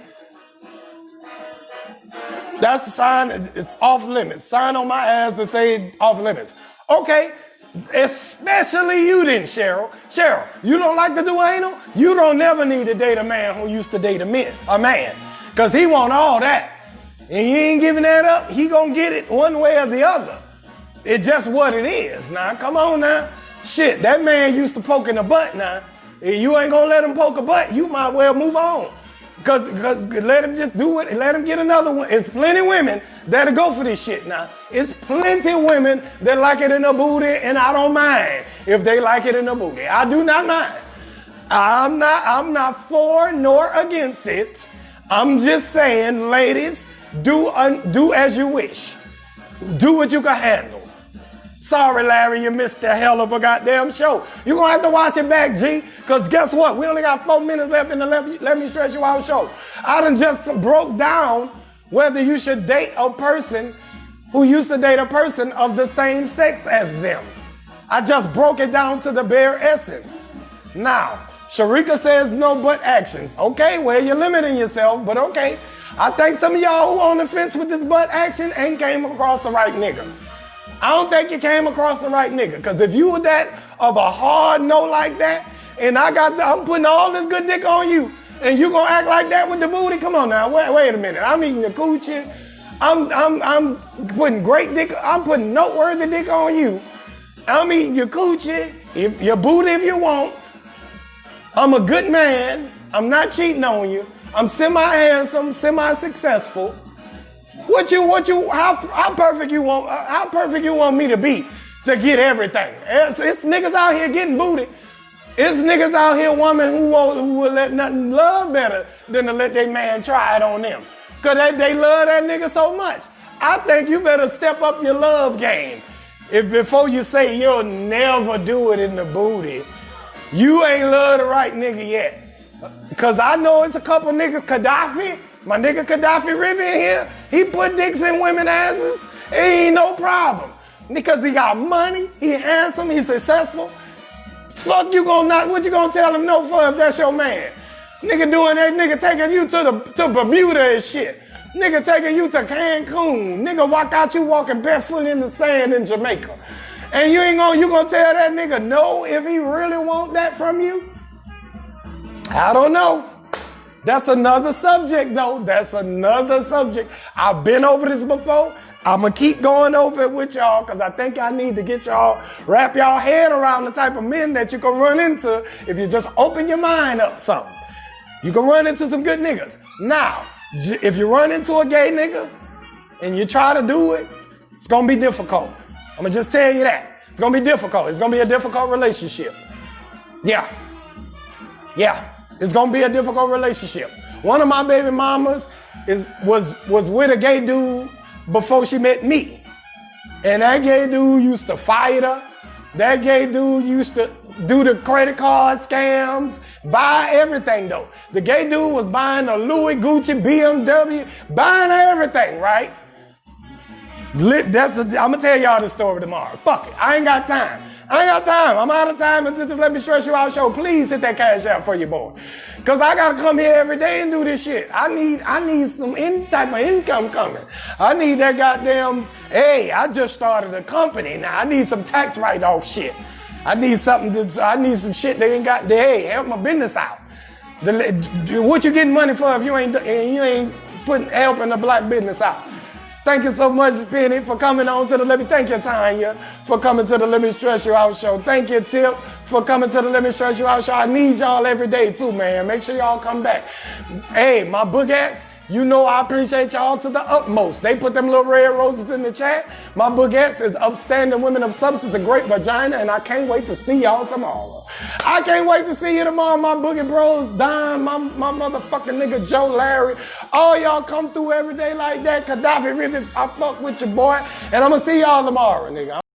That's a sign, it's off limits. Sign on my ass to say off limits. Okay, especially you then, Cheryl. Cheryl, you don't like to do anal? You don't never need to date a man who used to date a man. Because he want all that. And he ain't giving that up. He gonna get it one way or the other. It's just what it is. Now, come on now. Shit, that man used to poke in the butt now. If you ain't gonna let him poke a butt, you might well move on. Because let him just do it, let him get another one. It's plenty women that'll go for this shit now. It's plenty women that like it in the booty, and I don't mind if they like it in the booty. I do not mind. I'm not for nor against it. I'm just saying, ladies, do as you wish. Do what you can handle. Sorry, Larry, you missed the hell of a goddamn show. You're going to have to watch it back, G, because guess what? We only got 4 minutes left in the Let Me Stretch You Out show. I done just broke down whether you should date a person who used to date a person of the same sex as them. I just broke it down to the bare essence. Now, Sharika says no but actions. Okay, well, you're limiting yourself, but okay. I think some of y'all who on the fence with this butt action ain't came across the right nigga. I don't think you came across the right nigga, because if you were that of a hard no like that, and I'm putting all this good dick on you, and you gonna act like that with the booty? Come on now, wait a minute. I'm eating the coochie. I'm putting great dick. I'm putting noteworthy dick on you. I'm eating your coochie, your booty if you want. I'm a good man. I'm not cheating on you. I'm semi-handsome, semi-successful. How perfect you want me to be to get everything? It's niggas out here getting booty. It's niggas out here, women who will let nothing love better than to let their man try it on them. Cause they love that nigga so much. I think you better step up your love game. Before you say you'll never do it in the booty, you ain't love the right nigga yet. Cause I know it's a couple niggas, Gaddafi. My nigga Gaddafi River in here, he put dicks in women's asses. It ain't no problem. Because he got money, he handsome, he successful. Fuck you what you gonna tell him no for if that's your man? Nigga doing that, nigga taking you to Bermuda and shit. Nigga taking you to Cancun. Nigga walking barefoot in the sand in Jamaica. And you gonna tell that nigga no if he really want that from you? I don't know. That's another subject, though. That's another subject. I've been over this before. I'm going to keep going over it with y'all because I think I need to get y'all, wrap y'all head around the type of men that you can run into if you just open your mind up something. You can run into some good niggas. Now, If you run into a gay nigga and you try to do it, it's gonna be difficult. I'm gonna just tell you that. It's gonna be difficult. It's gonna be a difficult relationship. Yeah. It's gonna be a difficult relationship. One of my baby mamas was with a gay dude before she met me. And that gay dude used to fight her. That gay dude used to do the credit card scams, buy everything though. The gay dude was buying a Louis, Gucci, BMW, buying everything, right? I'm gonna tell y'all this story tomorrow. Fuck it, I ain't got time. I'm out of time. And just let me stress you out show. Please hit that cash out for your boy. Cause I gotta come here every day and do this shit. I need some type of income coming. I need that goddamn, hey, I just started a company now. I need some tax write-off shit. I need some shit they ain't got, hey, help my business out. What you getting money for if you ain't helping the black business out? Thank you so much, Penny, for coming on to the Let Me. Thank you, Tanya, for coming to the Let Me Stress You Out show. Thank you, Tip, for coming to the Let Me Stress You Out show. I need y'all every day too, man. Make sure y'all come back. Hey, my boogettes, you know I appreciate y'all to the utmost. They put them little red roses in the chat. My boogettes is upstanding women of substance, a great vagina, and I can't wait to see y'all tomorrow. I can't wait to see you tomorrow, my boogie bros, Don, my motherfucking nigga Joe Larry. All y'all come through every day like that. Gaddafi Ribbon, I fuck with your boy. And I'm gonna see y'all tomorrow, nigga.